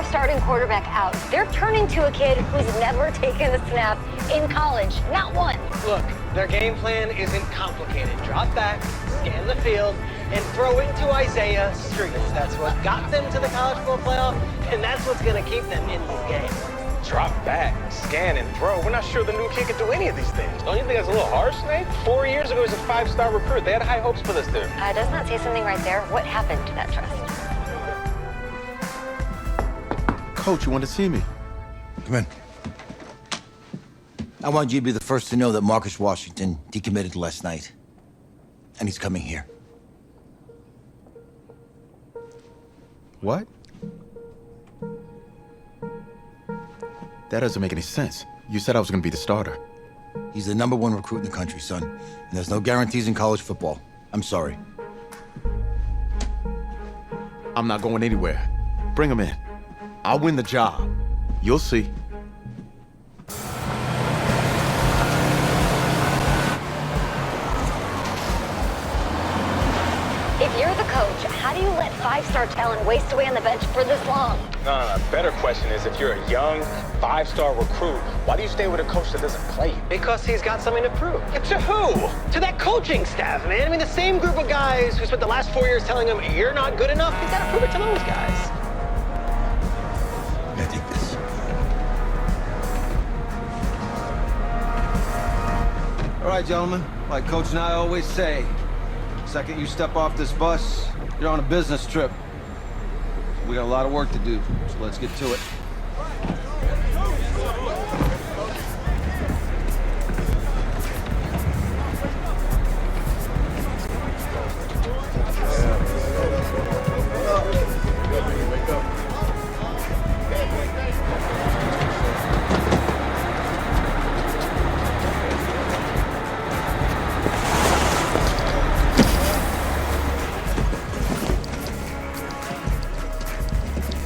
our starting quarterback out, they're turning to a kid who's never taken a snap in college. Not one. Look, their game plan isn't complicated. Drop back, scan the field, and throw into Isaiah Streets. That's what got them to the college football playoff, and that's what's going to keep them in this game. Drop back, scan, and throw. We're not sure the new kid can do any of these things. Don't you think that's a little harsh, Snake? 4 years ago, he was a 5-star recruit. They had high hopes for this dude. Does not say something right there. What happened to that trust? Coach, you want to see me? Come in. I want you to be the first to know that Marcus Washington decommitted last night. And he's coming here. What? That doesn't make any sense. You said I was going to be the starter. He's the #1 recruit in the country, son. And there's no guarantees in college football. I'm sorry. I'm not going anywhere. Bring him in. I'll win the job. You'll see. If you're the coach, how do you let 5-star talent waste away on the bench for this long? No. Better question is, if you're a young 5-star recruit, why do you stay with a coach that doesn't play you? Because he's got something to prove. To who? To that coaching staff, man. I mean, the same group of guys who spent the last 4 years telling him, you're not good enough, he's got to prove it to those guys. Yeah, take this. All right, gentlemen. Like Coach and I always say, the second you step off this bus, you're on a business trip. We got a lot of work to do, so let's get to it.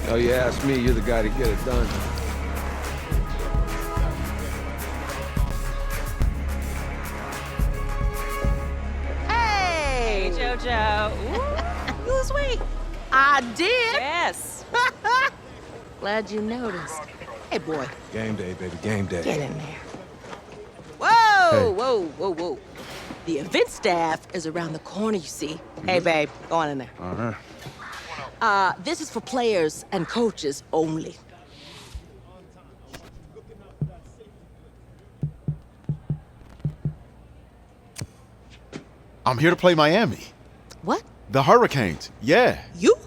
Oh, you ask me, you're the guy to get it done. Hey, JoJo. Ooh, lose weight. I did. Yes. Glad you noticed. Hey, boy. Game day, baby, game day. Get in there. Whoa, whoa. The event staff is around the corner, you see. Hey, babe, go on in there. Uh-huh. This is for players and coaches only. I'm here to play Miami. What? The Hurricanes. Yeah. You?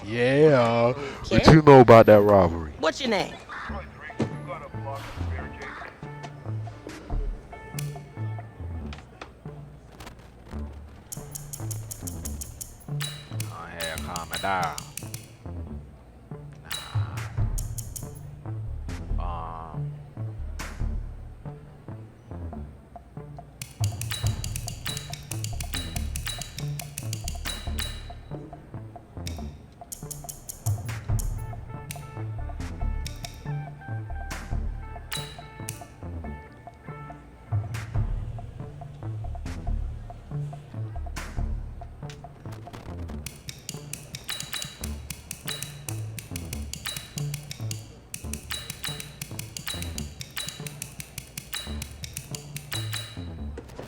Yeah. Okay. What you know about that robbery? What's your name? Calm it down.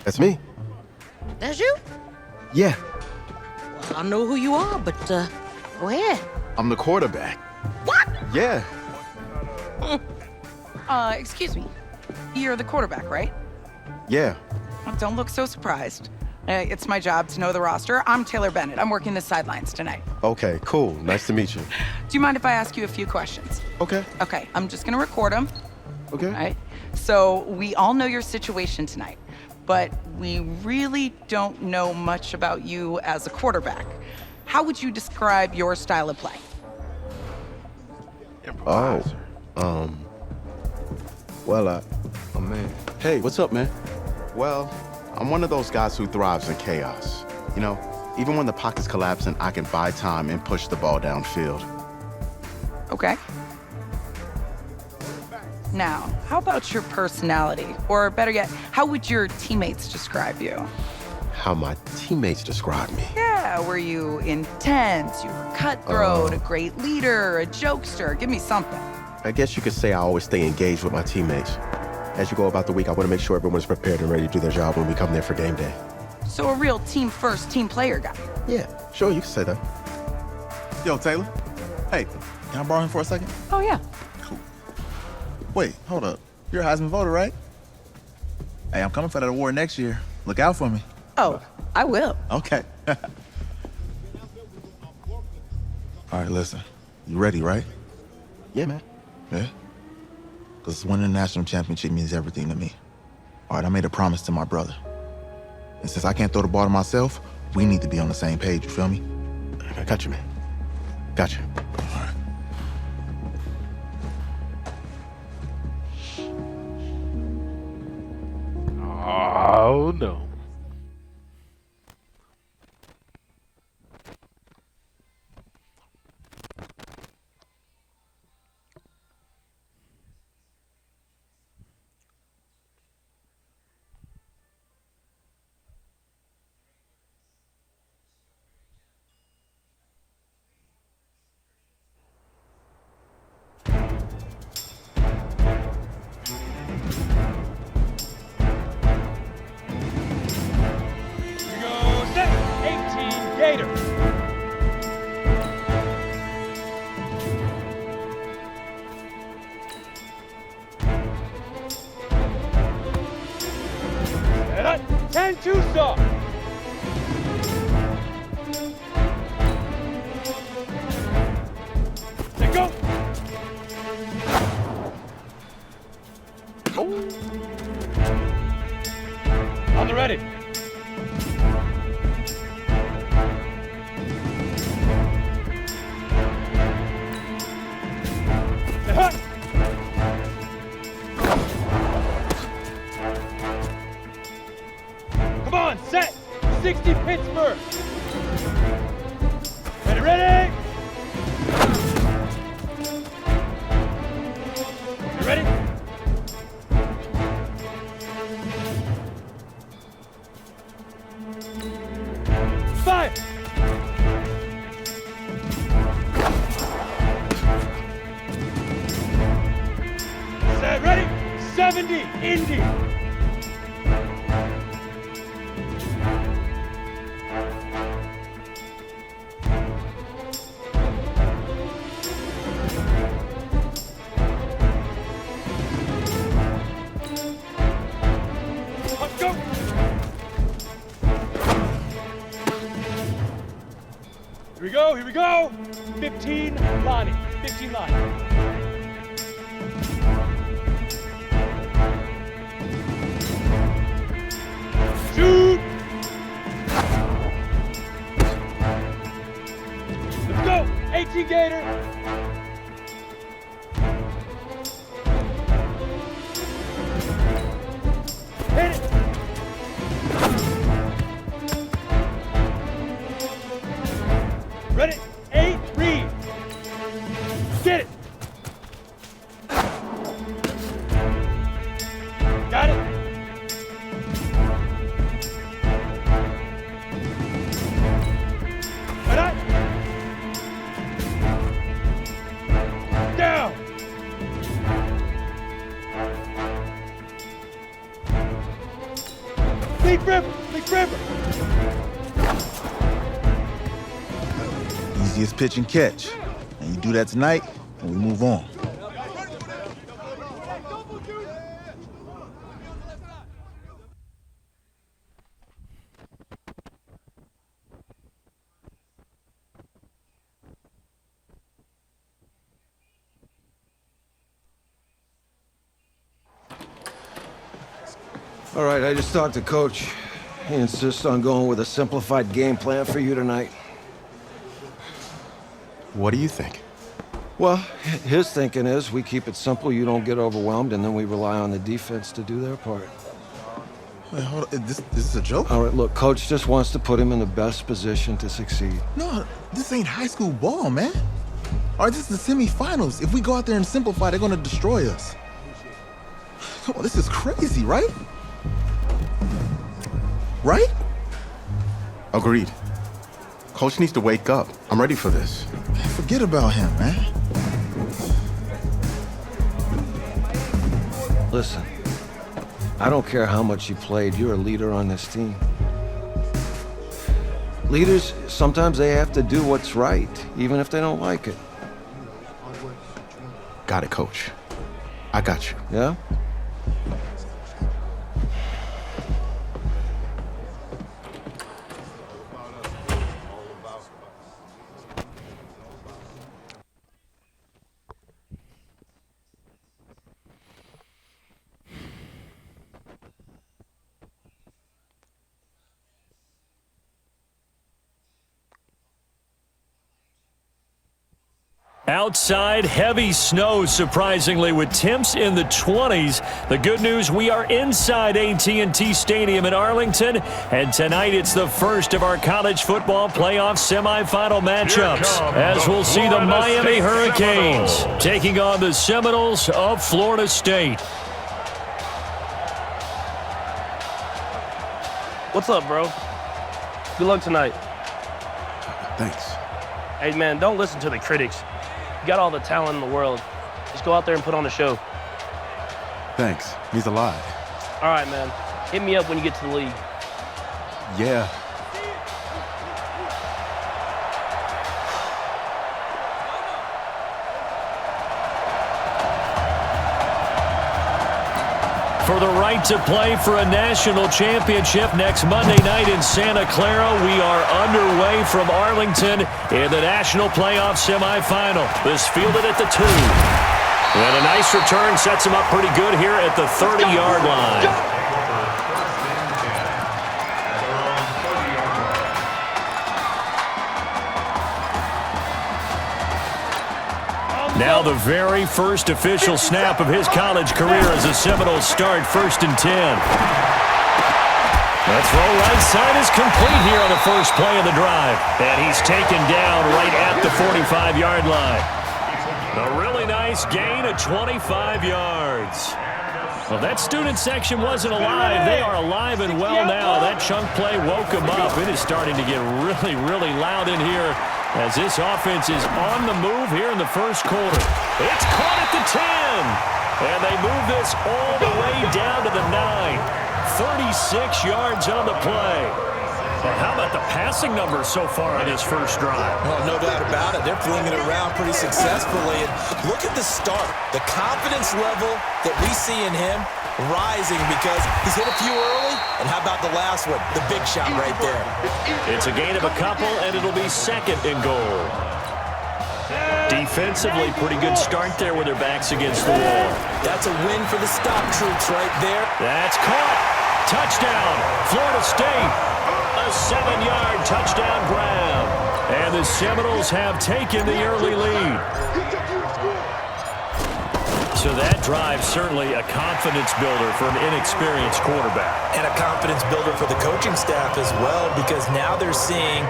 That's me. That's you? Yeah. Well, I know who you are, but go ahead. I'm the quarterback. What? Yeah. Excuse me. You're the quarterback, right? Yeah. Don't look so surprised. It's my job to know the roster. I'm Taylor Bennett. I'm working the sidelines tonight. Okay, cool. Nice to meet you. Do you mind if I ask you a few questions? Okay. Okay, I'm just gonna record them. Okay. All right? So we all know your situation tonight, but we really don't know much about you as a quarterback. How would you describe your style of play? Improviser. Oh man. Hey, what's up, man? Well, I'm one of those guys who thrives in chaos. You know, even when the pocket's collapsing, I can buy time and push the ball downfield. Okay. Now, how about your personality? Or better yet, how would your teammates describe you? How my teammates describe me. Yeah, Were you intense? You were cutthroat, a great leader, a jokester? Give me something. I guess you could say I always stay engaged with my teammates. As you go about the week, I want to make sure everyone's prepared and ready to do their job when we come there for game day. So a real team first, team player guy. Yeah, sure, you can say that. Yo, Taylor. Hey, can I borrow him for a second? Oh, yeah. Cool. Wait, hold up. You're a Heisman voter, right? Hey, I'm coming for that award next year. Look out for me. Oh, I will. Okay. All right, listen. You ready, right? Yeah, man. Yeah? Because winning the national championship means everything to me. All right, I made a promise to my brother. And since I can't throw the ball to myself, we need to be on the same page, you feel me? I got you, man. Got you. All right. Oh, no. On the ready. Come on, set. 60 Pittsburgh. Ready, ready. You ready? Fire! Set, ready? 70, Indy. Let's go! Here we go! 15, Lonnie. 15, Lonnie. Shoot! Let's go! 18 Gator! Hit it! Ready? 8, read. Get it. Got it. Right on. Down. Leaf River. Leaf River. Easiest pitch and catch. And you do that tonight, and we move on. All right, I just talked to Coach. He insists on going with a simplified game plan for you tonight. What do you think? Well, his thinking is we keep it simple, you don't get overwhelmed, and then we rely on the defense to do their part. Wait, hold on. Is this a joke? All right, look, Coach just wants to put him in the best position to succeed. No, this ain't high school ball, man. All right, this is the semifinals. If we go out there and simplify, they're gonna destroy us. Come on, this is crazy, right? Right? Agreed. Coach needs to wake up. I'm ready for this. Man, forget about him, man. Listen, I don't care how much you played, you're a leader on this team. Leaders, sometimes they have to do what's right, even if they don't like it. Got it, Coach. I got you. Yeah? Outside, heavy snow, surprisingly, with temps in the 20s. The good news, we are inside AT&T Stadium in Arlington, and tonight it's the first of our college football playoff semifinal matchups, as we'll see the Miami Hurricanes taking on the Seminoles of Florida State. What's up, bro? Good luck tonight. Thanks. Hey, man, don't listen to the critics. You got all the talent in the world. Just go out there and put on a show. Thanks. Means a lot. All right, man. Hit me up when you get to the league. Yeah. For the right to play for a national championship next Monday night in Santa Clara, we are underway from Arlington in the national playoff semifinal. This fielded at the 2. And a nice return sets him up pretty good here at the 30-yard line. Now the very first official snap of his college career as a Seminoles start, 1st and 10. The throw right side is complete here on the first play of the drive. And he's taken down right at the 45-yard line. A really nice gain of 25 yards. Well, that student section wasn't alive. They are alive and well now. That chunk play woke them up. It is starting to get really, really loud in here as this offense is on the move here in the first quarter. It's caught at the 10. And they move this all the way down to the 9. 36 yards on the play. Well, how about the passing numbers so far on his first drive? Well, no doubt about it. They're flinging it around pretty successfully. And look at the start. The confidence level that we see in him rising because he's hit a few early. And how about the last one? The big shot right there. It's a gain of a couple, and it'll be 2nd and goal. Defensively, pretty good start there with their backs against the wall. That's a win for the stop troops right there. That's caught. Touchdown, Florida State. A 7-yard touchdown grab. And the Seminoles have taken the early lead. So that drive certainly a confidence builder for an inexperienced quarterback. And a confidence builder for the coaching staff as well, because now they're seeing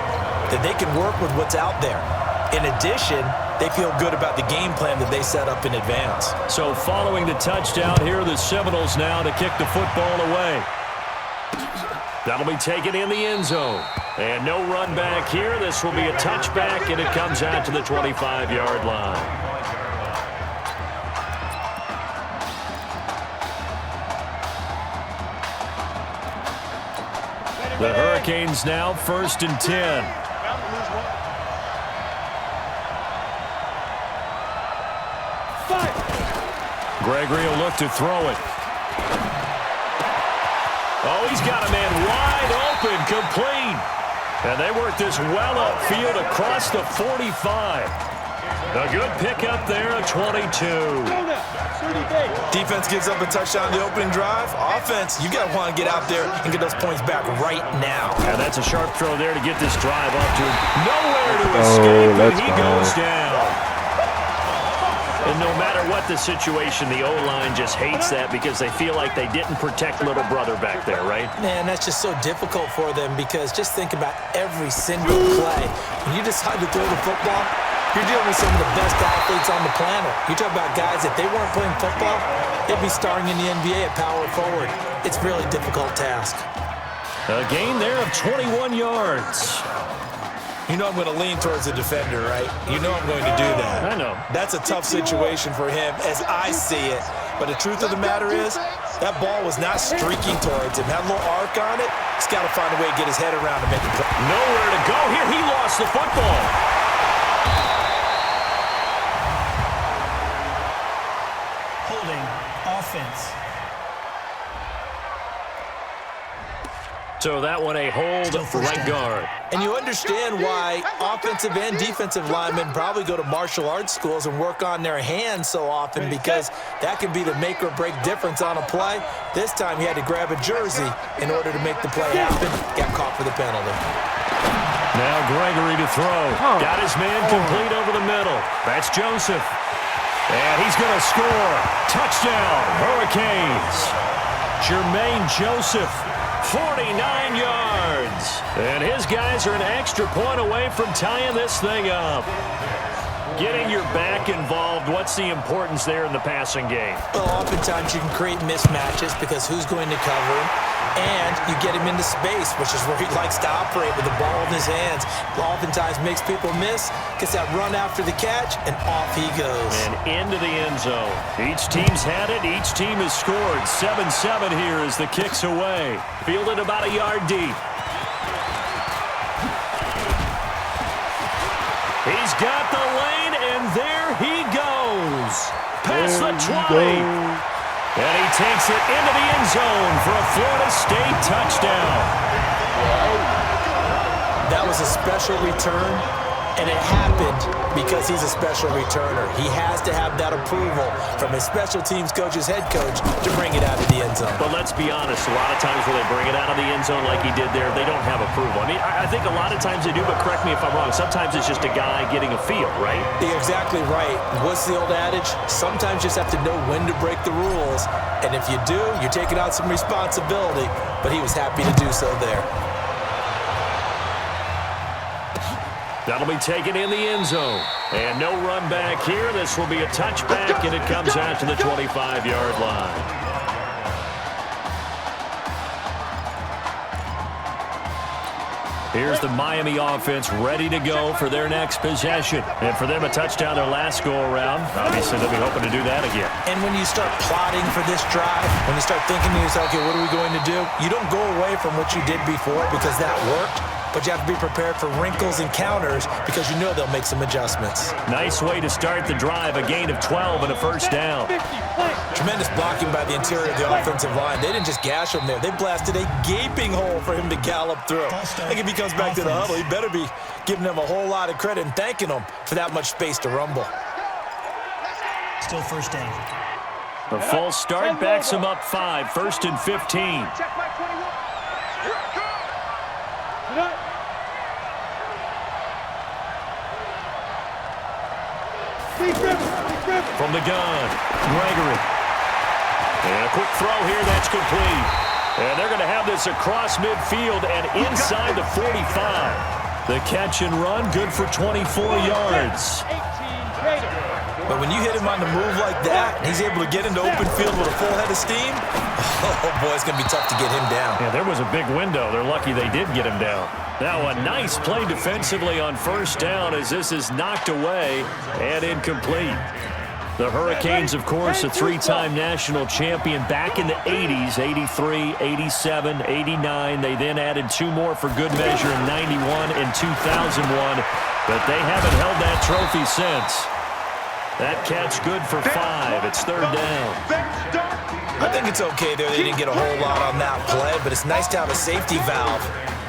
that they can work with what's out there. In addition, they feel good about the game plan that they set up in advance. So following the touchdown, here are the Seminoles now to kick the football away. That'll be taken in the end zone. And no run back here. This will be a touchback, and it comes out to the 25-yard line. The Hurricanes now 1st and 10. Gregory will look to throw it. Oh, he's got a man wide open, complete. And they work this well upfield across the 45. A good pickup there at 22. Defense gives up a touchdown on the opening drive. Offense, you got to want to get out there and get those points back right now. And that's a sharp throw there to get this drive off to nowhere to escape, and he goes down. And no matter what the situation, the O-line just hates that because they feel like they didn't protect little brother back there, right? Man, that's just so difficult for them because just think about every single play. When you decide to throw the football, you're dealing with some of the best athletes on the planet. You talk about guys, if they weren't playing football, they'd be starring in the NBA at power forward. It's a really difficult task. A gain there of 21 yards. You know I'm going to lean towards the defender, right? You know I'm going to do that. I know. That's a tough situation for him as I see it. But the truth of the matter is, that ball was not streaking towards him. Had a little arc on it. He's got to find a way to get his head around and make it play. Nowhere to go here. He lost the football. Holding offense. So that one a hold right guard. And you understand why offensive and defensive linemen probably go to martial arts schools and work on their hands so often, because that can be the make or break difference on a play. This time he had to grab a jersey in order to make the play happen. Got caught for the penalty. Now Gregory to throw. Got his man complete over the middle. That's Joseph. And he's going to score. Touchdown, Hurricanes. Jermaine Joseph, 49 yards. And his guys are an extra point away from tying this thing up. Getting your back involved, what's the importance there in the passing game? Well, oftentimes you can create mismatches because who's going to cover him? And you get him into space, which is where he likes to operate with the ball in his hands. Oftentimes makes people miss, gets that run after the catch, and off he goes. And into the end zone. Each team's had it. Each team has scored. 7-7 here as the kick's away. Fielded about a yard deep. He's got the lane, and there he goes. Past the 20. And he takes it into the end zone for a Florida State touchdown. That was a special return, and it happened because he's a special returner. He has to have that approval from his special teams coach's head coach to bring it out of the end zone. But let's be honest, a lot of times when they bring it out of the end zone like he did there, they don't have approval. I mean, I think a lot of times they do, but correct me if I'm wrong. Sometimes it's just a guy getting a feel, right? You're exactly right. What's the old adage? Sometimes you just have to know when to break the rules. And if you do, you're taking out some responsibility. But he was happy to do so there. That'll be taken in the end zone. And no run back here. This will be a touchback, and it comes out to the 25-yard line. Here's the Miami offense ready to go for their next possession. And for them, a touchdown their last go-around. Obviously, they'll be hoping to do that again. And when you start plotting for this drive, when you start thinking to yourself, okay, what are we going to do? You don't go away from what you did before because that worked. But you have to be prepared for wrinkles and counters because you know they'll make some adjustments. Nice way to start the drive, a gain of 12 and a first down. Tremendous blocking by the interior of the offensive line. They didn't just gash him there. They blasted a gaping hole for him to gallop through. I think if he comes back to the huddle, he better be giving them a whole lot of credit and thanking them for that much space to rumble. Still first down. The false start backs him up 5, 1st and 15. From the gun, Gregory. And a quick throw here, that's complete. And they're going to have this across midfield and inside the 45. The catch and run, good for 24 yards. But when you hit him on the move like that, and he's able to get into open field with a full head of steam, oh boy, it's going to be tough to get him down. Yeah, there was a big window. They're lucky they did get him down. Now a nice play defensively on first down as this is knocked away and incomplete. The Hurricanes, of course, a three-time national champion back in the 80s, 83, 87, 89. They then added 2 more for good measure in 91 and 2001, but they haven't held that trophy since. That catch good for 5. It's 3rd down. I think it's okay there. They didn't get a whole lot on that play, but it's nice to have a safety valve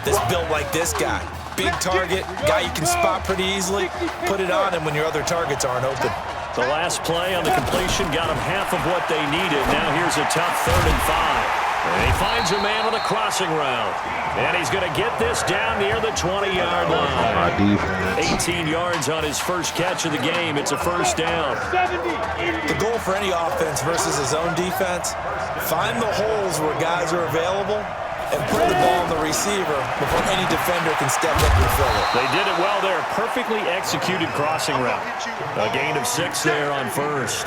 that's built like this guy. Big target, guy you can spot pretty easily. Put it on him when your other targets aren't open. The last play on the completion got him half of what they needed. Now here's a tough 3rd and 5. And he finds a man on the crossing route. And he's going to get this down near the 20-yard line. 18 yards on his first catch of the game. It's a first down. The goal for any offense versus his own defense, find the holes where guys are available and put the ball on the receiver before any defender can step up and fill it. They did it well there. Perfectly executed crossing route. A gain of 6 there on first.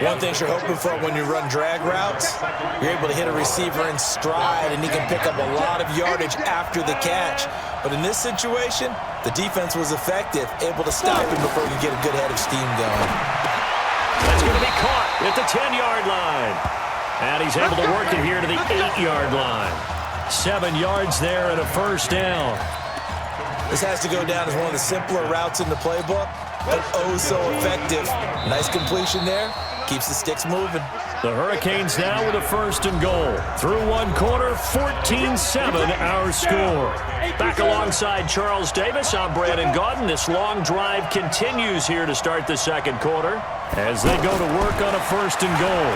One thing you're hoping for when you run drag routes, you're able to hit a receiver in stride and he can pick up a lot of yardage after the catch. But in this situation, the defense was effective, able to stop him before he could get a good head of steam going. That's going to be caught at the 10-yard line. And he's able to work it here to the 8-yard line. 7 yards there and a first down. This has to go down as one of the simpler routes in the playbook, but oh so effective. Nice completion there. Keeps the sticks moving. The Hurricanes now with a first and goal. Through one quarter, 14-7 our score. Back alongside Charles Davis, I'm Brandon Gaudin. This long drive continues here to start the second quarter as they go to work on a first and goal.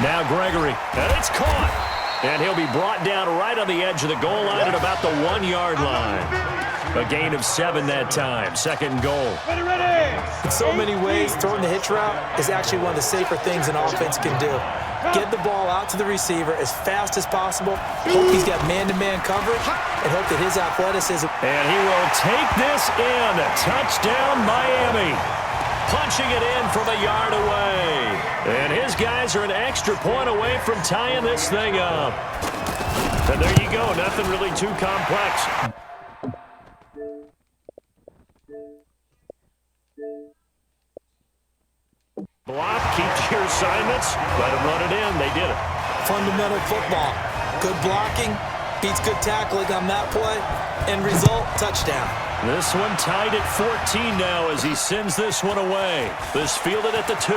Now Gregory, and it's caught. And he'll be brought down right on the edge of the goal line at about the 1-yard line. A gain of 7 that time. Second and goal. In so many ways, throwing the hitch route is actually one of the safer things an offense can do. Get the ball out to the receiver as fast as possible. Hope he's got man-to-man coverage, and hope that his athleticism. And he will take this in. Touchdown, Miami. Punching it in from a yard away. And his guys are an extra point away from tying this thing up. And there you go. Nothing really too complex. Block, keeps your assignments. Let them run it in. They did it. Fundamental football. Good blocking beats good tackling on that play. End result, touchdown. This one tied at 14 now as he sends this one away. This fielded at the 2.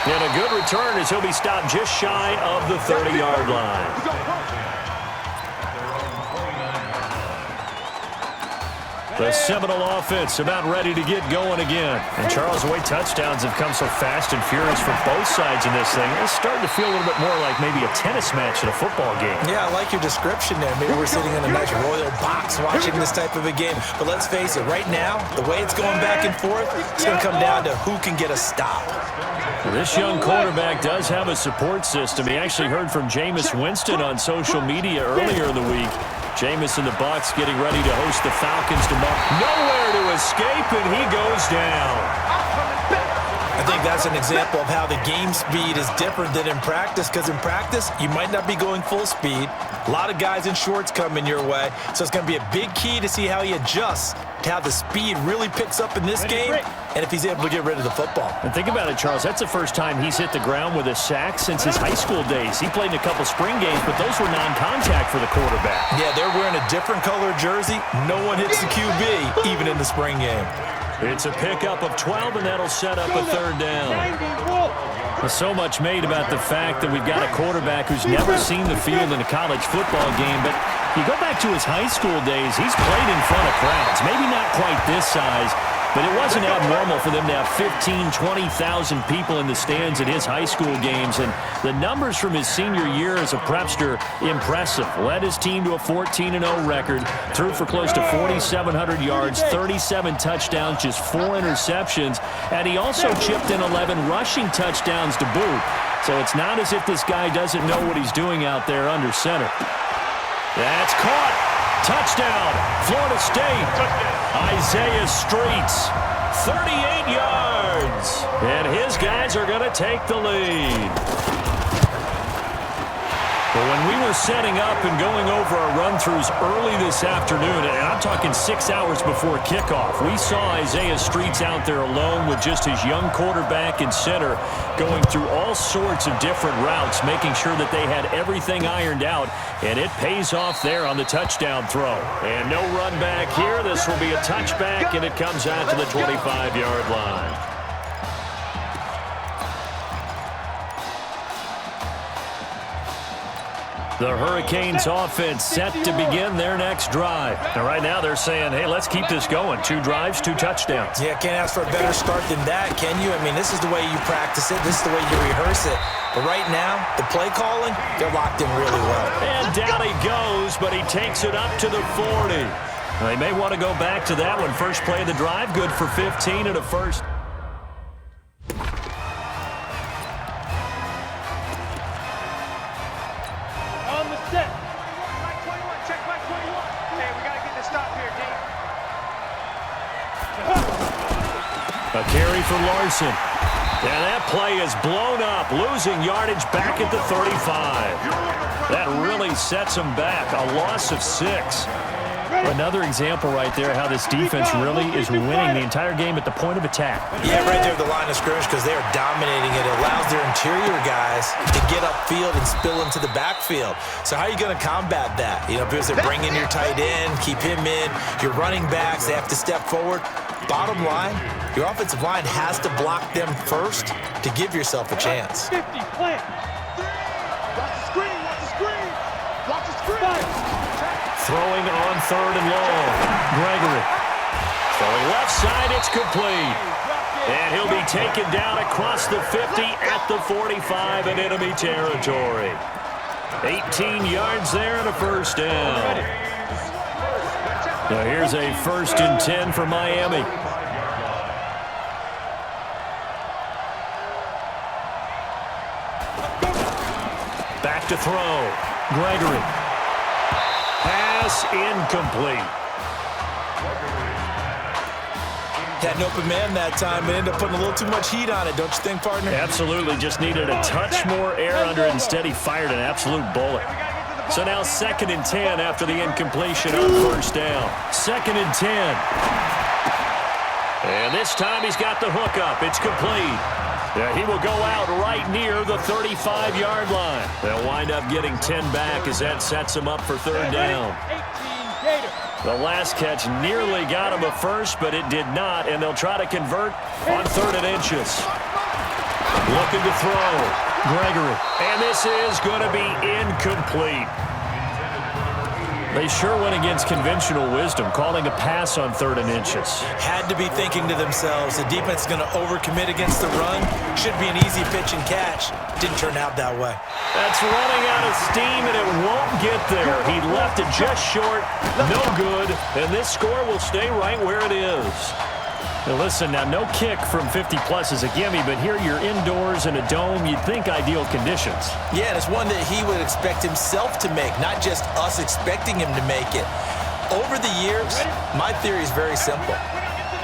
And a good return as he'll be stopped just shy of the 30-yard line. The Seminole offense about ready to get going again. And Charles, the way touchdowns have come so fast and furious for both sides in this thing, it's starting to feel a little bit more like maybe a tennis match in a football game. Yeah, I like your description there. Maybe we're sitting in a nice royal box watching this type of a game. But let's face it, right now, the way it's going back and forth, it's going to come down to who can get a stop. This young quarterback does have a support system. He actually heard from Jameis Winston on social media earlier in the week. Jameis in the box getting ready to host the Falcons tomorrow. Nowhere to escape, and he goes down. I think that's an example of how the game speed is different than in practice, because in practice, you might not be going full speed. A lot of guys in shorts coming your way, so it's going to be a big key to see how he adjusts to how the speed really picks up in this game and if he's able to get rid of the football. And think about it, Charles. That's the first time he's hit the ground with a sack since his high school days. He played in a couple spring games, but those were non-contact for the quarterback. Yeah, they're wearing a different color jersey. No one hits the QB, even in the spring game. It's a pickup of 12, and that'll set up a third down. There's so much made about the fact that we've got a quarterback who's never seen the field in a college football game, but you go back to his high school days, he's played in front of crowds. Maybe not quite this size, but it wasn't abnormal for them to have 15,000, 20,000 people in the stands at his high school games. And the numbers from his senior year as a prepster, impressive. Led his team to a 14-0 record, threw for close to 4,700 yards, 37 touchdowns, just 4 interceptions. And he also chipped in 11 rushing touchdowns to boot. So it's not as if this guy doesn't know what he's doing out there under center. That's caught. Touchdown, Florida State. Isaiah Streets, 38 yards. And his guys are going to take the lead. But when we were setting up and going over our run-throughs early this afternoon, and I'm talking 6 hours before kickoff, we saw Isaiah Streets out there alone with just his young quarterback and center going through all sorts of different routes, making sure that they had everything ironed out, and it pays off there on the touchdown throw. And no run back here. This will be a touchback, and it comes out to the 25-yard line. The Hurricanes offense set to begin their next drive. And right now they're saying, hey, let's keep this going. 2 drives, 2 touchdowns. Yeah, can't ask for a better start than that, can you? I mean, this is the way you practice it. This is the way you rehearse it. But right now, the play calling, they're locked in really well. And down he goes, but he takes it up to the 40. They may want to go back to that one. First play of the drive, good for 15 and a first. A carry for Larson. And that play is blown up, losing yardage back at the 35. That really sets them back, a loss of 6. Another example right there how this defense really is winning the entire game at the point of attack. Yeah, right there at the line of scrimmage because they are dominating it. It allows their interior guys to get upfield and spill into the backfield. So how are you going to combat that? You know, because they're bringing your tight end, keep him in. Your running backs, they have to step forward. Bottom line, your offensive line has to block them first to give yourself a chance. 50, plant. Watch the screen, watch the screen. Watch the screen. Throwing on 3rd and long. Gregory. Throwing left side, it's complete. And he'll be taken down across the 50 at the 45 in enemy territory. 18 yards there and a first down. Now here's a 1st and 10 for Miami. Back to throw. Gregory. Pass incomplete. Had an open man that time and ended up putting a little too much heat on it, don't you think, partner? Absolutely. Just needed a touch more air under it. Instead, he fired an absolute bullet. So now 2nd and 10 after the incompletion on 1st down. 2nd and 10. And this time he's got the hook up. It's complete. Yeah, he will go out right near the 35-yard line. They'll wind up getting 10 back as that sets him up for 3rd down. The last catch nearly got him a first, but it did not, and they'll try to convert on 3rd and inches. Looking to throw. Gregory. And this is going to be incomplete. They sure went against conventional wisdom, calling a pass on 3rd and inches. Had to be thinking to themselves, the defense is going to overcommit against the run. Should be an easy pitch and catch. Didn't turn out that way. That's running out of steam, and it won't get there. He left it just short, no good, and this score will stay right where it is. Now listen, now no kick from 50-plus is a gimme, but here you're indoors in a dome. You'd think ideal conditions. Yeah, and it's one that he would expect himself to make, not just us expecting him to make it. Over the years, my theory is very simple.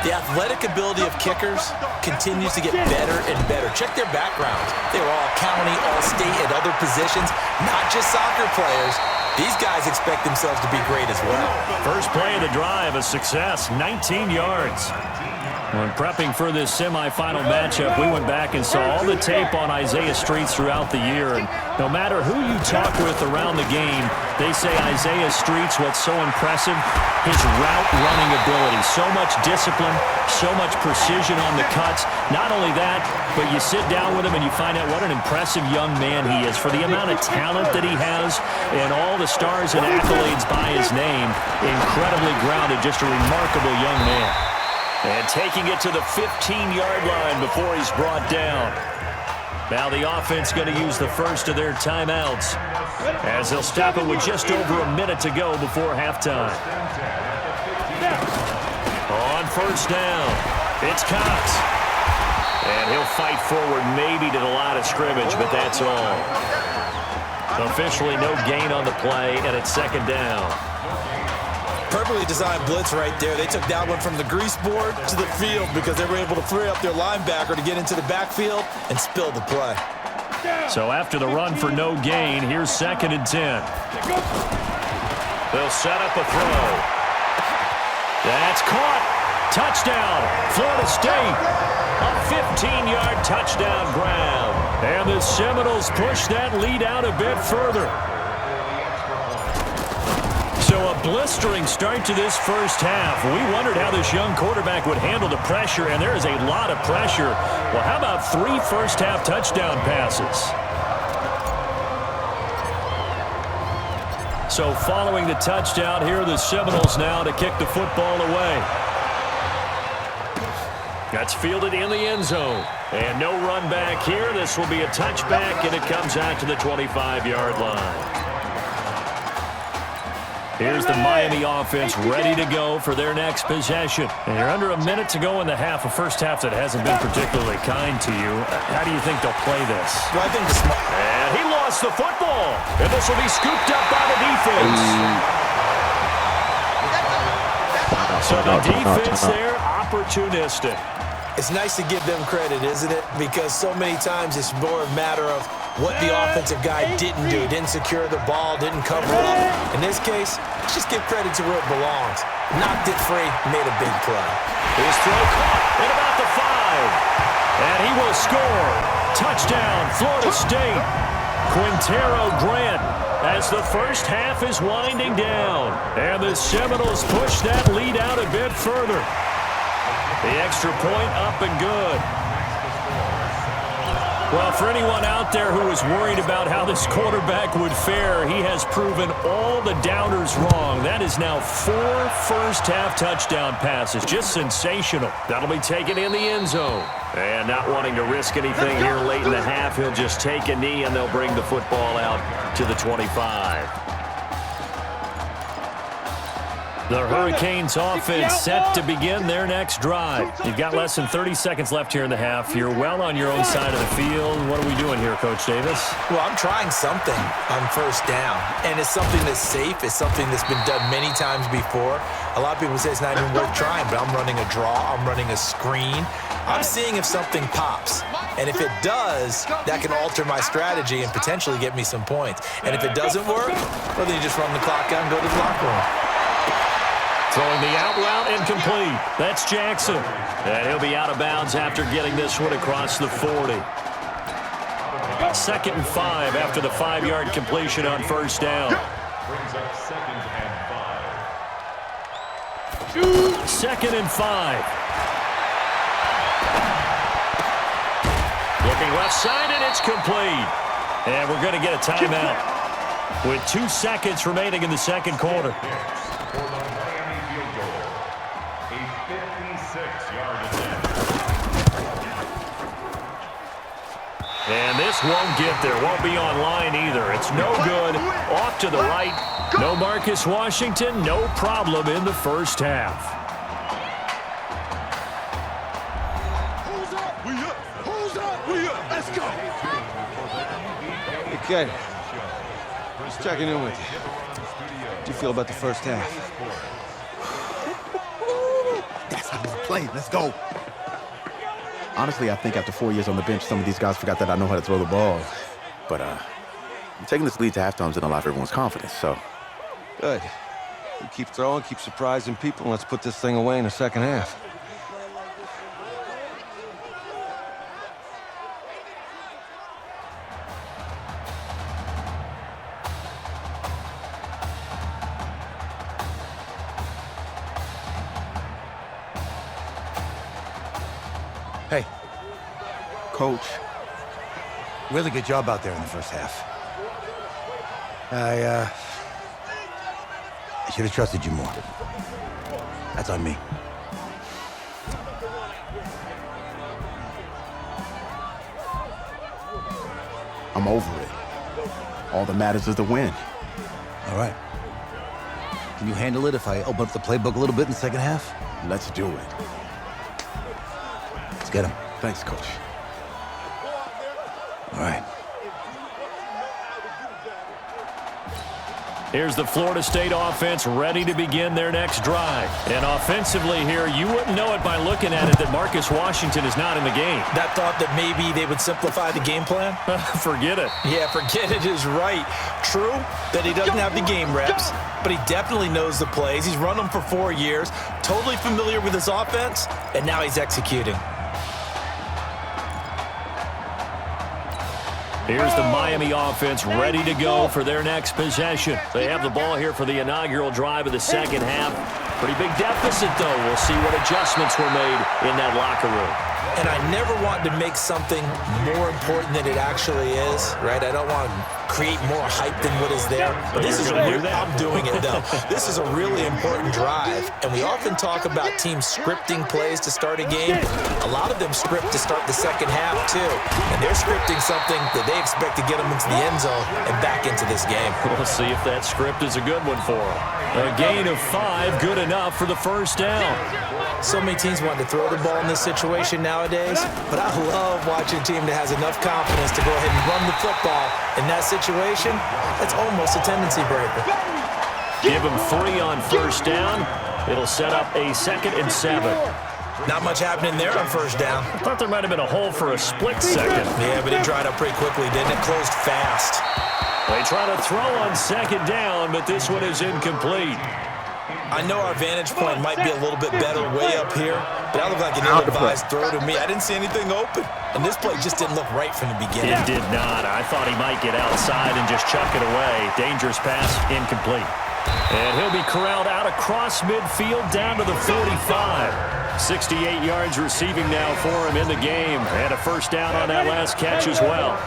The athletic ability of kickers continues to get better and better. Check their backgrounds. They were all county, all state, at other positions, not just soccer players. These guys expect themselves to be great as well. First play of the drive, a success, 19 yards. When prepping for this semifinal matchup, we went back and saw all the tape on Isaiah Streets throughout the year. And no matter who you talk with around the game, they say Isaiah Streets, what's so impressive, his route running ability. So much discipline, so much precision on the cuts. Not only that, but you sit down with him and you find out what an impressive young man he is for the amount of talent that he has and all the stars and accolades by his name. Incredibly grounded, just a remarkable young man. And taking it to the 15-yard line before he's brought down. Now the offense going to use the first of their timeouts as they'll stop it with just over a minute to go before halftime. On 1st down, it's Cox. And he'll fight forward maybe to the line of scrimmage, but that's all. Officially no gain on the play, and it's 2nd down. Perfectly designed blitz right there. They took that one from the grease board to the field because they were able to free up their linebacker to get into the backfield and spill the play. So after the run for no gain, here's 2nd and 10. They'll set up a throw. That's caught. Touchdown, Florida State. A 15-yard touchdown grab. And the Seminoles push that lead out a bit further. So a blistering start to this first half. We wondered how this young quarterback would handle the pressure, and there is a lot of pressure. Well, how about 3 first-half touchdown passes? So following the touchdown, here are the Seminoles now to kick the football away. That's fielded in the end zone. And no run back here. This will be a touchback, and it comes out to the 25-yard line. Here's the Miami offense ready to go for their next possession. And you're under a minute to go in the half, a first half that hasn't been particularly kind to you. How do you think they'll play this? Well, I think and he lost the football. And this will be scooped up by the defense. So the defense there, opportunistic. It's nice to give them credit, isn't it? Because so many times it's more a matter of what the offensive guy didn't do. Didn't secure the ball, didn't cover up. In this case, let's just give credit to where it belongs. Knocked it free, made a big play. His throw caught at about the 5. And he will score. Touchdown, Florida State. Quintero Grant as the first half is winding down. And the Seminoles push that lead out a bit further. The extra point up and good. Well, for anyone out there who was worried about how this quarterback would fare, he has proven all the doubters wrong. That is now 4 first-half touchdown passes. Just sensational. That'll be taken in the end zone. And not wanting to risk anything here late in the half, he'll just take a knee, and they'll bring the football out to the 25. The Hurricanes offense set to begin their next drive. You've got less than 30 seconds left here in the half. You're well on your own side of the field. What are we doing here, Coach Davis? Well, I'm trying something on first down, and it's something that's safe. It's something that's been done many times before. A lot of people say it's not even worth trying, but I'm running a draw. I'm running a screen. I'm seeing if something pops. And if it does, that can alter my strategy and potentially get me some points. And if it doesn't work, well, then you just run the clock out and go to the locker room. Throwing the out route incomplete. That's Jackson. And he'll be out of bounds after getting this one across the 40. 2nd and 5 after the 5-yard completion on first down. 2nd and 5. Looking left side, and it's complete. And we're going to get a timeout with 2 seconds remaining in the second quarter. And this won't get there. Won't be online either. It's no good. Off to the right. No Marcus Washington. No problem in the first half. Who's up? We up. Who's up? We up. Let's go. Okay. Just checking in with you. How do you feel about the first half? That's how we play. Let's go. Honestly, I think after 4 years on the bench, some of these guys forgot that I know how to throw the ball. But taking this lead to halftime is going to allow everyone's confidence, so. Good. You keep throwing, keep surprising people, and let's put this thing away in the second half. Hey. Coach. Really good job out there in the first half. I should have trusted you more. That's on me. I'm over it. All that matters is the win. All right. Can you handle it if I open up the playbook a little bit in the second half? Let's do it. Let's get him. Thanks, Coach. All right. Here's the Florida State offense ready to begin their next drive. And offensively here, you wouldn't know it by looking at it that Marcus Washington is not in the game. That thought that maybe they would simplify the game plan? Forget it. Yeah, forget it is right. True that he doesn't have the game reps, but he definitely knows the plays. He's run them for 4 years, totally familiar with his offense, and now he's executing. Here's the Miami offense ready to go for their next possession. They have the ball here for the inaugural drive of the second half. Pretty big deficit, though. We'll see what adjustments were made in that locker room. And I never want to make something more important than it actually is, right? I don't want to create more hype than what is there. But this is I'm doing it, though. This is a really important drive. And we often talk about teams scripting plays to start a game. A lot of them script to start the second half, too. And they're scripting something that they expect to get them into the end zone and back into this game. We'll see if that script is a good one for them. A gain of 5, good enough for the first down. So many teams want to throw the ball in this situation nowadays, but I love watching a team that has enough confidence to go ahead and run the football. In that situation, that's almost a tendency breaker. Give him 3 on first down. It'll set up a 2nd and 7. Not much happening there on first down. I thought there might have been a hole for a split second. Yeah, but it dried up pretty quickly, didn't it? Closed fast. They try to throw on second down, but this one is incomplete. I know our vantage point might be a little bit better way up here, but that looked like an ill-advised throw to me. I didn't see anything open, and this play just didn't look right from the beginning. It did not. I thought he might get outside and just chuck it away. Dangerous pass, incomplete. And he'll be corralled out across midfield down to the 45. 68 yards receiving now for him in the game. And a first down on that last catch as well.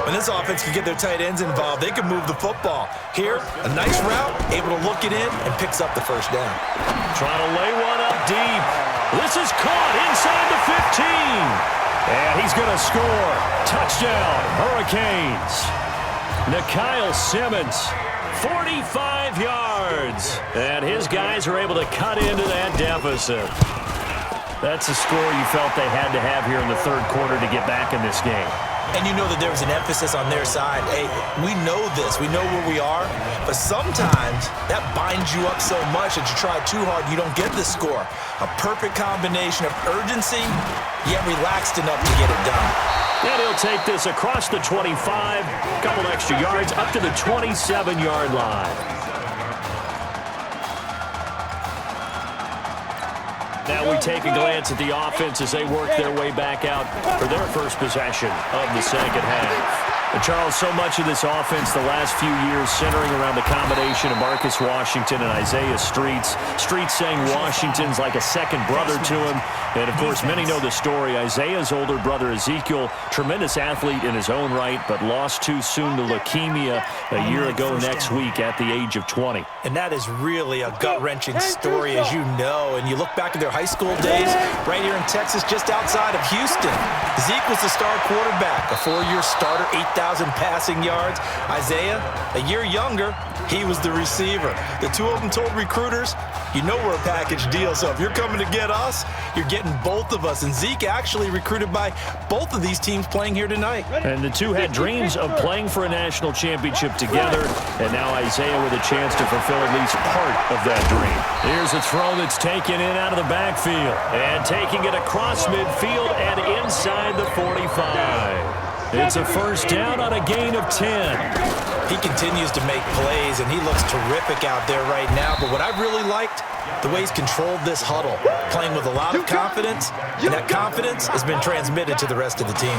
When this offense can get their tight ends involved, they can move the football. Here, a nice route, able to look it in, and picks up the first down. Trying to lay one up deep. This is caught inside the 15. And he's going to score. Touchdown, Hurricanes. Nikhil Simmons, 45 yards. And his guys are able to cut into that deficit. That's a score you felt they had to have here in the third quarter to get back in this game. And you know that there was an emphasis on their side. Hey, we know this. We know where we are. But sometimes that binds you up so much that you try too hard, you don't get the score. A perfect combination of urgency, yet relaxed enough to get it done. And he'll take this across the 25, a couple extra yards, up to the 27-yard line. Now we take a glance at the offense as they work their way back out for their first possession of the second half. And Charles, so much of this offense the last few years centering around the combination of Marcus Washington and Isaiah Streets. Streets saying Washington's like a second brother to him. And, of course, many know the story. Isaiah's older brother, Ezekiel, tremendous athlete in his own right, but lost too soon to leukemia a year ago next week at the age of 20. And that is really a gut-wrenching story, as you know. And you look back at their high school days right here in Texas, just outside of Houston. Zeke was the star quarterback, a 4-year starter, 8,000 passing yards. Isaiah, a year younger, he was the receiver. The two of them told recruiters, you know we're a package deal, so if you're coming to get us, you're getting both of us. And Zeke actually recruited by both of these teams playing here tonight. And the two had dreams of playing for a national championship together, and now Isaiah with a chance to fulfill at least part of that dream. Here's a throw that's taken in out of the backfield, and taking it across midfield and inside the 45. It's a first down on a gain of 10. He continues to make plays, and he looks terrific out there right now. But what I really liked, the way he's controlled this huddle, playing with a lot of confidence, and that confidence has been transmitted to the rest of the team.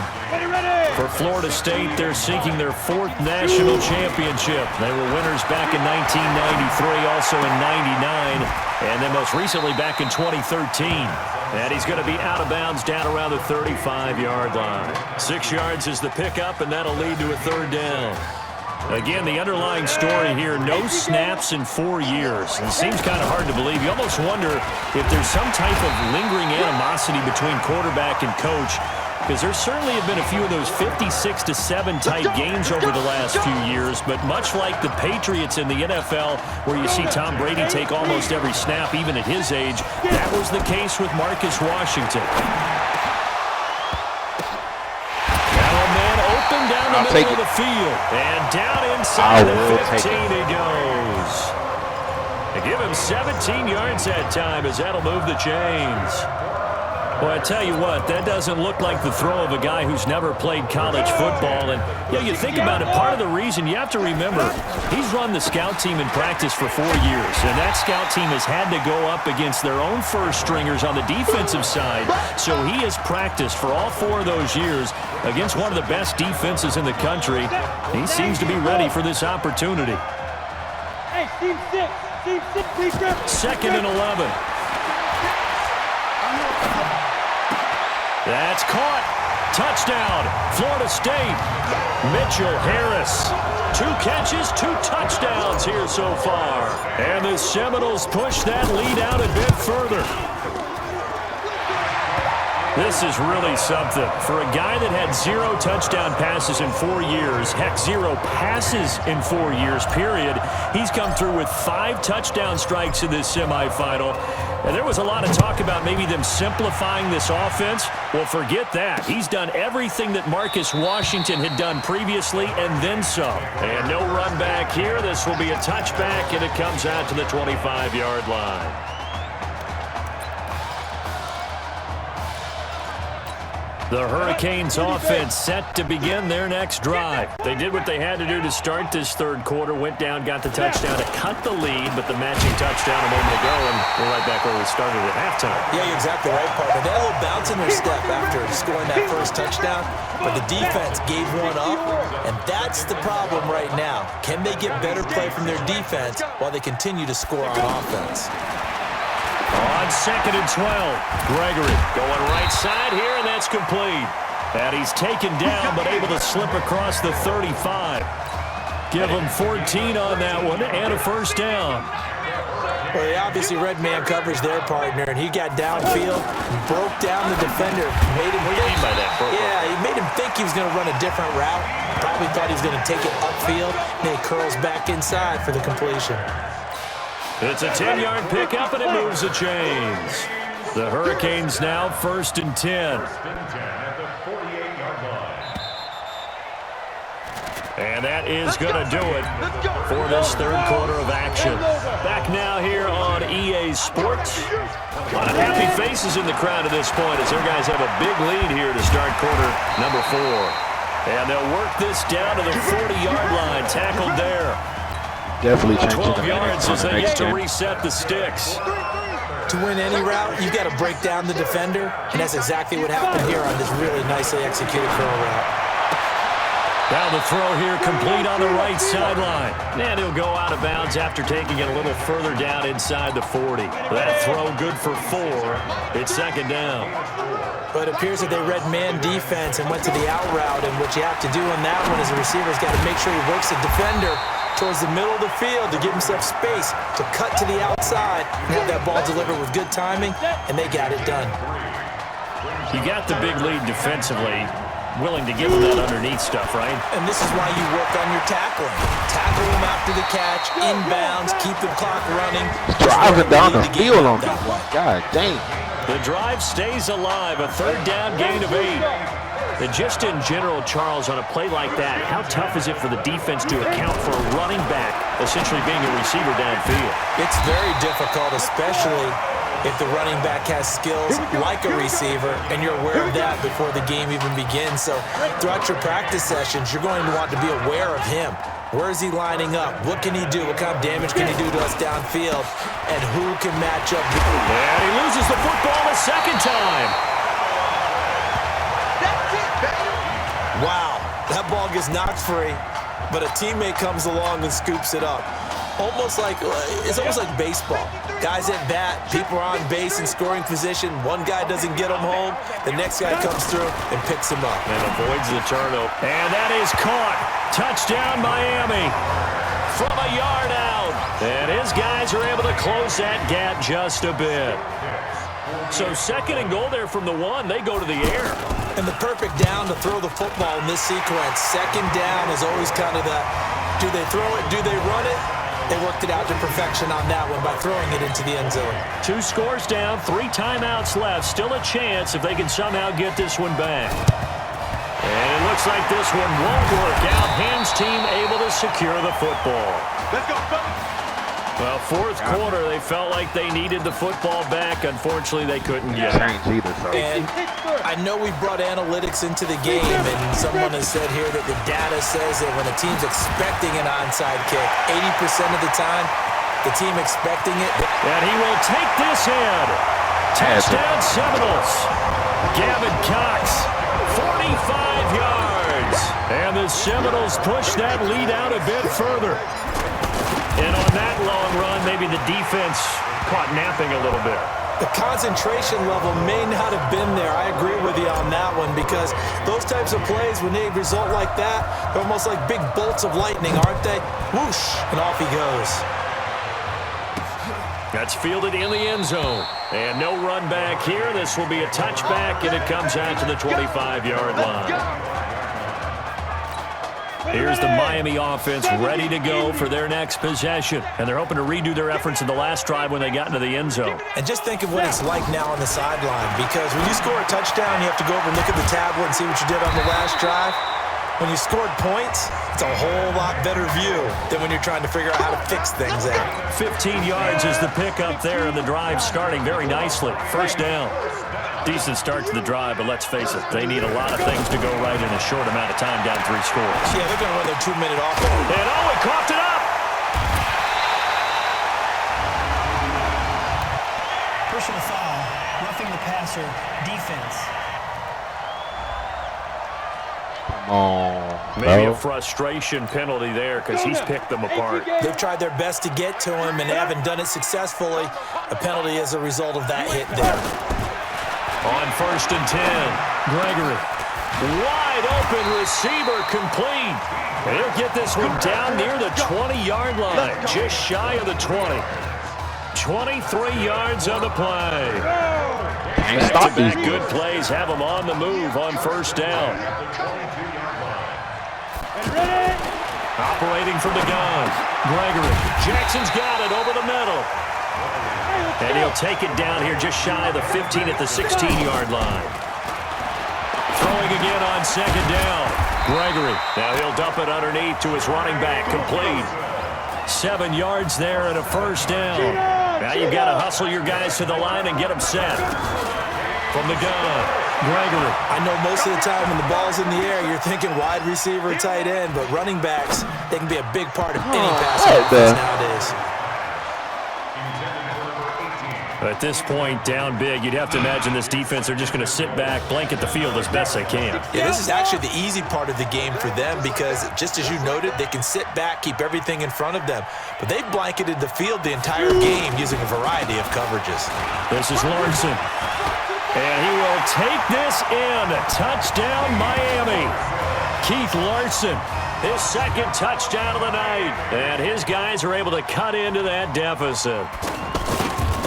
For Florida State, they're seeking their 4th national championship. They were winners back in 1993, also in 99, and then most recently back in 2013. And he's going to be out of bounds down around the 35-yard line. 6 yards is the pickup, and that'll lead to a third down. Again, the underlying story here, no snaps in 4 years. And it seems kind of hard to believe. You almost wonder if there's some type of lingering animosity between quarterback and coach, because there certainly have been a few of those 56-7 type games over the last few years, but much like the Patriots in the NFL, where you see Tom Brady take almost every snap, even at his age, that was the case with Marcus Washington. Now a man open down the middle of the field, and down inside the 15 he goes. They give him 17 yards that time, as that'll move the chains. Well, I tell you what, that doesn't look like the throw of a guy who's never played college football. And, you know, you think about it, part of the reason, you have to remember, he's run the scout team in practice for 4 years. And that scout team has had to go up against their own first stringers on the defensive side. So he has practiced for all 4 of those years against one of the best defenses in the country. He seems to be ready for this opportunity. Hey, team 6, please. 2nd and 11. That's caught. Touchdown, Florida State. Mitchell Harris. 2 catches, 2 touchdowns here so far. And the Seminoles push that lead out a bit further. This is really something. For a guy that had 0 touchdown passes in 4 years, heck, 0 passes in 4 years, period, he's come through with 5 touchdown strikes in this semifinal. And there was a lot of talk about maybe them simplifying this offense. Well, forget that. He's done everything that Marcus Washington had done previously and then some. And no run back here. This will be a touchback, and it comes out to the 25-yard line. The Hurricanes offense set to begin their next drive. They did what they had to do to start this third quarter, went down, got the touchdown to cut the lead, but the matching touchdown a moment ago, and we're right back where we started at halftime. Yeah, you're exactly right, partner. They had a little bounce in their step after scoring that first touchdown, but the defense gave one up, and that's the problem right now. Can they get better play from their defense while they continue to score on offense? On 2nd and 12, Gregory going right side here, and that's complete. And he's taken down, but able to slip across the 35. Give him 14 on that one, and a first down. Well, they obviously read man coverage there, partner, and he got downfield, broke down the defender, made him What do you mean by that, bro? Yeah, he made him think he was going to run a different route. Probably thought he was going to take it upfield, and then he curls back inside for the completion. It's a 10-yard pickup, and it moves the chains. The Hurricanes now 1st and 10. And that is going to do it for this third quarter of action. Back now here on EA Sports. A lot of happy faces in the crowd at this point as their guys have a big lead here to start quarter number 4. And they'll work this down to the 40-yard line, tackled there. Definitely changing 12 yards as they get to reset the sticks. To win any route, you've got to break down the defender, and that's exactly what happened here on this really nicely executed curl route. Now the throw here complete on the right sideline. And he'll go out of bounds after taking it a little further down inside the 40. That throw good for 4. It's 2nd down. But it appears that they read man defense and went to the out route, and what you have to do on that one is the receiver's got to make sure he works the defender towards the middle of the field to give himself space to cut to the outside and have that ball delivered with good timing, and they got it done. You got the big lead defensively, willing to give him that underneath stuff, right? And this is why you work on your tackling. Tackle him after the catch, inbounds, keep the clock running. Driving down the field on that one. God dang. The drive stays alive, a 3rd down gain of 8. And just in general, Charles, on a play like that, how tough is it for the defense to account for a running back essentially being a receiver downfield? It's very difficult, especially if the running back has skills like a receiver, and you're aware of that before the game even begins. So throughout your practice sessions, you're going to want to be aware of him. Where is he lining up? What can he do? What kind of damage can he do to us downfield? And who can match up? And he loses the football a 2nd time. Wow, that ball gets knocked free, but a teammate comes along and scoops it up. It's almost like baseball. Guys at bat, people are on base in scoring position. One guy doesn't get him home. The next guy comes through and picks him up. And avoids the turnover. And that is caught. Touchdown, Miami. From a yard out. And his guys are able to close that gap just a bit. So 2nd and goal there from the 1. They go to the air. And the perfect down to throw the football in this sequence. 2nd down is always kind of the, do they throw it, do they run it? They worked it out to perfection on that one by throwing it into the end zone. 2 scores down, 3 timeouts left. Still a chance if they can somehow get this one back. And it looks like this one won't work out. Ham's team able to secure the football. Let's go, fellas. Well, 4th quarter, they felt like they needed the football back. Unfortunately, they couldn't get it. And I know we brought analytics into the game, and someone has said here that the data says that when a team's expecting an onside kick, 80% of the time, the team expecting it. And he will take this in. Touchdown Seminoles. Gavin Cox, 45 yards. And the Seminoles push that lead out a bit further. And on that long run, maybe the defense caught napping a little bit. The concentration level may not have been there. I agree with you on that one, because those types of plays, when they result like that, they're almost like big bolts of lightning, aren't they? Whoosh, and off he goes. That's fielded in the end zone. And no run back here. This will be a touchback, and it comes out to the 25-yard line. Here's the Miami offense ready to go for their next possession. And they're hoping to redo their efforts in the last drive when they got into the end zone. And just think of what it's like now on the sideline, because when you score a touchdown, you have to go over and look at the tablet and see what you did on the last drive. When you scored points, it's a whole lot better view than when you're trying to figure out how to fix things out. 15 yards is the pickup there, and the drive starting very nicely. 1st down. Decent start to the drive, but let's face it, they need a lot of things to go right in a short amount of time down 3 scores. Yeah, they're going to run their 2-minute offense. And Owen coughed it up. Personal foul, roughing the passer, defense. Come on, Maybe bro. a frustration penalty there because he's picked them apart. They've tried their best to get to him and haven't done it successfully. A penalty as a result of that hit there. On 1st and 10, Gregory. Wide open receiver complete. And he'll get this one down near the 20-yard line, just shy of the 20. 23 yards on the play. Back-to-back good plays have them on the move on 1st down. Operating from the gun, Gregory. Jackson's got it over the middle. And he'll take it down here just shy of the 15 at the 16-yard line. Throwing again on 2nd down. Gregory. Now he'll dump it underneath to his running back. Complete. 7 yards there and a 1st down. Now you've got to hustle your guys to the line and get them set. From the gun, Gregory. I know most of the time when the ball's in the air, you're thinking wide receiver, tight end, but running backs, they can be a big part of any passing offense nowadays. At this point, down big, you'd have to imagine this defense are just going to sit back, blanket the field as best they can. Yeah, this is actually the easy part of the game for them because, just as you noted, they can sit back, keep everything in front of them. But they've blanketed the field the entire game using a variety of coverages. This is Larson. And he will take this in. Touchdown, Miami. Keith Larson, his 2nd touchdown of the night. And his guys are able to cut into that deficit.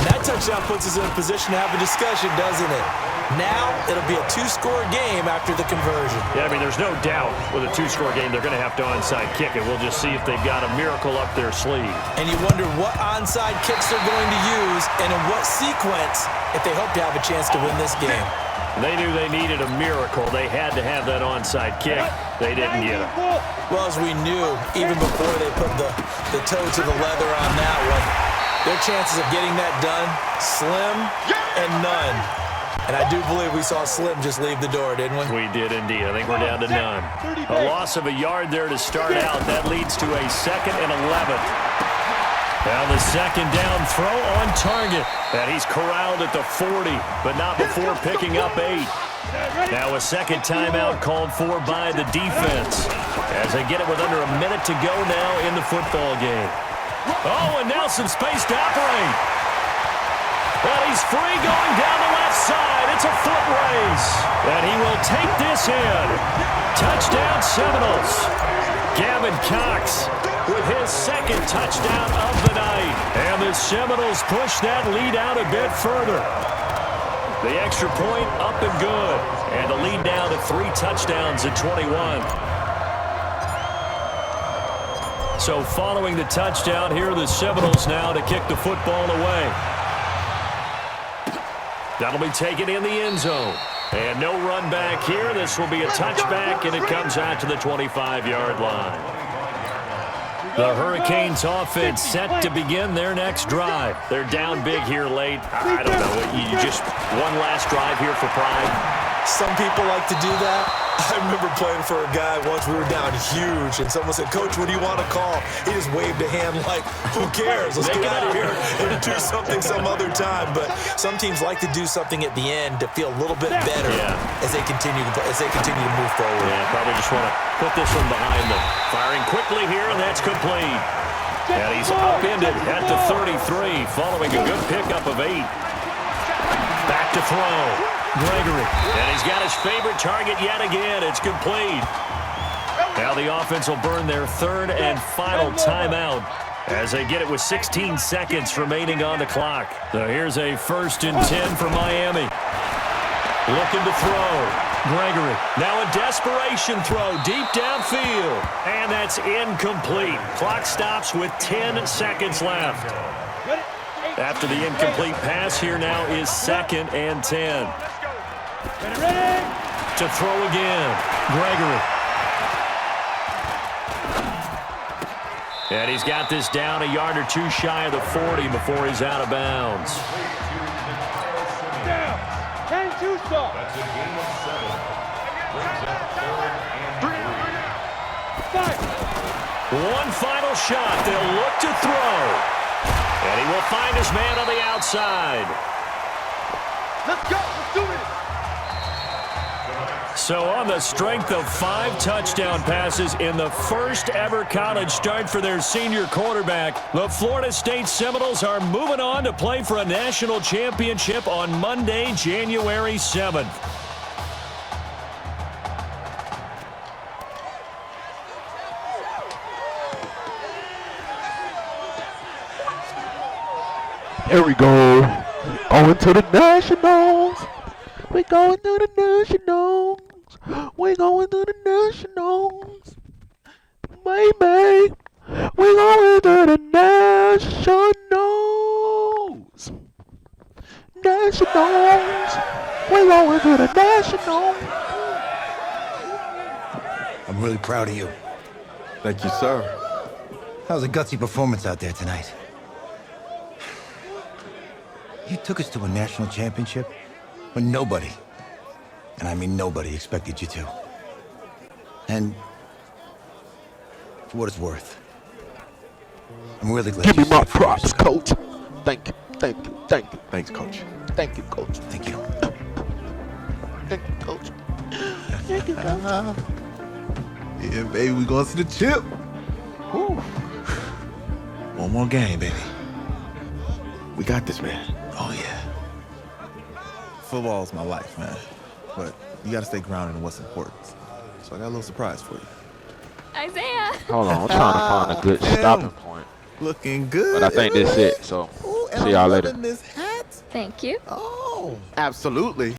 That touchdown puts us in a position to have a discussion, doesn't it? Now, it'll be a 2-score game after the conversion. Yeah, I mean, there's no doubt with a 2-score game, they're going to have to onside kick it. We'll just see if they've got a miracle up their sleeve. And you wonder what onside kicks they're going to use and in what sequence if they hope to have a chance to win this game. They knew they needed a miracle. They had to have that onside kick. They didn't get it. Well, as we knew, even before they put the toe to the leather on that one, their chances of getting that done, slim and none. And I do believe we saw Slim just leave the door, didn't we? We did indeed. I think we're down to none. A loss of a yard there to start out. That leads to a 2nd and 11. Now the 2nd down throw on target. And he's corralled at the 40, but not before picking up 8. Now a 2nd timeout called for by the defense as they get it with under a minute to go now in the football game. Oh, and now some space to operate. And he's free going down the left side. It's a foot race. And he will take this in. Touchdown Seminoles. Gavin Cox with his 2nd touchdown of the night. And the Seminoles push that lead out a bit further. The extra point up and good. And the lead down to 3 touchdowns at 21. So following the touchdown, here are the Seminoles now to kick the football away. That'll be taken in the end zone. And no run back here. This will be a touchback, and it comes out to the 25-yard line. The Hurricanes offense set to begin their next drive. They're down big here late. I don't know. You just one last drive here for pride. Some people like to do that. I remember playing for a guy once. We were down huge, and someone said, "Coach, what do you want to call?" He just waved a hand like, "Who cares? Let's get out of here and do something some other time." But some teams like to do something at the end to feel a little bit better as they continue to move forward. Yeah, probably just want to put this one behind them. Firing quickly here, and that's complete. And he's upended at the 33, following a good pickup of 8. Back to throw. Gregory, and he's got his favorite target yet again. It's complete. Now the offense will burn their 3rd and final timeout as they get it with 16 seconds remaining on the clock. So here's a 1st and 10 for Miami. Looking to throw. Gregory, now a desperation throw deep downfield, and that's incomplete. Clock stops with 10 seconds left. After the incomplete pass, here now is 2nd and 10. To throw again, Gregory. And he's got this down a yard or 2 shy of the 40 before he's out of bounds. what you saw. That's a game of 7. Brings up 3rd and 3. Fight. One final shot. They'll look to throw. And he will find his man on the outside. Let's go. Let's do it. So on the strength of 5 touchdown passes in the first ever college start for their senior quarterback, the Florida State Seminoles are moving on to play for a national championship on Monday, January 7th. Here we go. Going to the Nationals. We going to the Nationals. We going to the Nationals. Baby. We going to the Nationals. Nationals. We going to the Nationals. I'm really proud of you. Thank you, sir. That was a gutsy performance out there tonight. You took us to a national championship when nobody, and I mean nobody, expected you to. And for what it's worth, I'm really glad Give you me my stayed for props, yours. coach. Thank you, thank you, thank you. Thanks, Coach. Thank you, coach. Thank you. Thank you, coach. Thank you, coach. Yeah, baby, we going to the chip. Whew. One more game, baby. We got this, man. Oh, yeah. Football's my life, man. But you got to stay grounded in what's important. So I got a little surprise for you. Isaiah. Hold on, I'm trying to find a good stopping point. Looking good. But I think this is it, so Ooh, and see y'all I'm later. loving this hat. Thank you. Oh. Absolutely.